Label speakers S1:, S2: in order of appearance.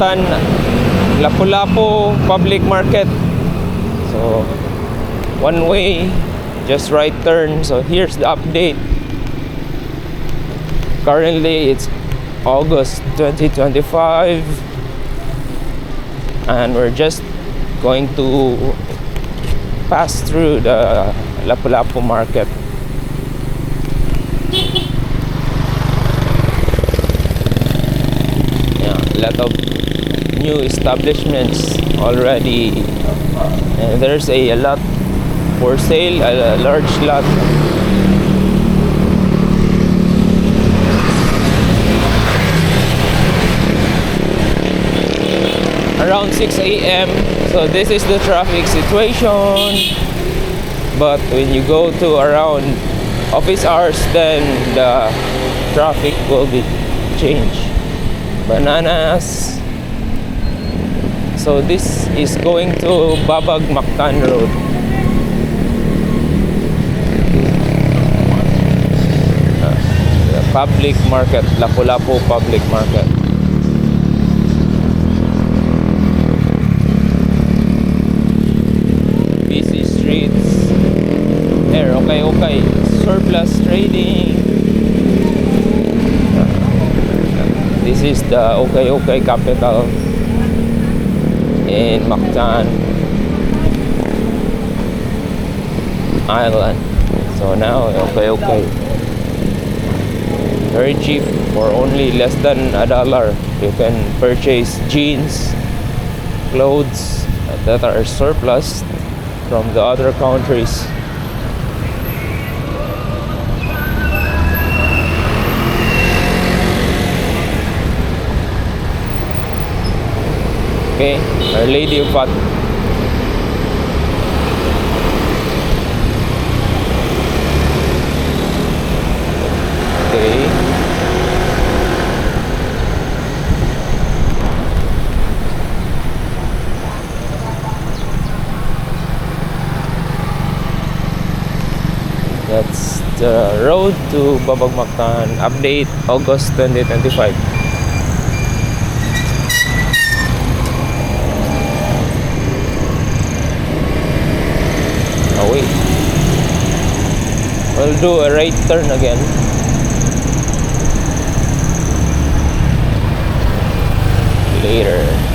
S1: Mactan Lapu-Lapu Public Market. So one way, just right turn. So here's the update. Currently it's August 2025 and we're just going to pass through the Lapu-Lapu market. Yeah, a lot of new establishments already, and there's a lot for sale, a large lot. Around 6 a.m. So this is the traffic situation. But when you go to around office hours, then the traffic will be changed. Bananas. So this is going to Babag Mactan Road. The public market, Lapu-Lapu public market. Busy streets. There, okay. Surplus trading. This is the okay capital in Mactan Island. So now okay. Very cheap, for only less than $1. You can purchase jeans, clothes that are surplus from the other countries. Okay, Our Lady of Fatima. Okay. That's the road to Babag Mactan. Update August 2025. Oh wait, we'll do a right turn again. Later.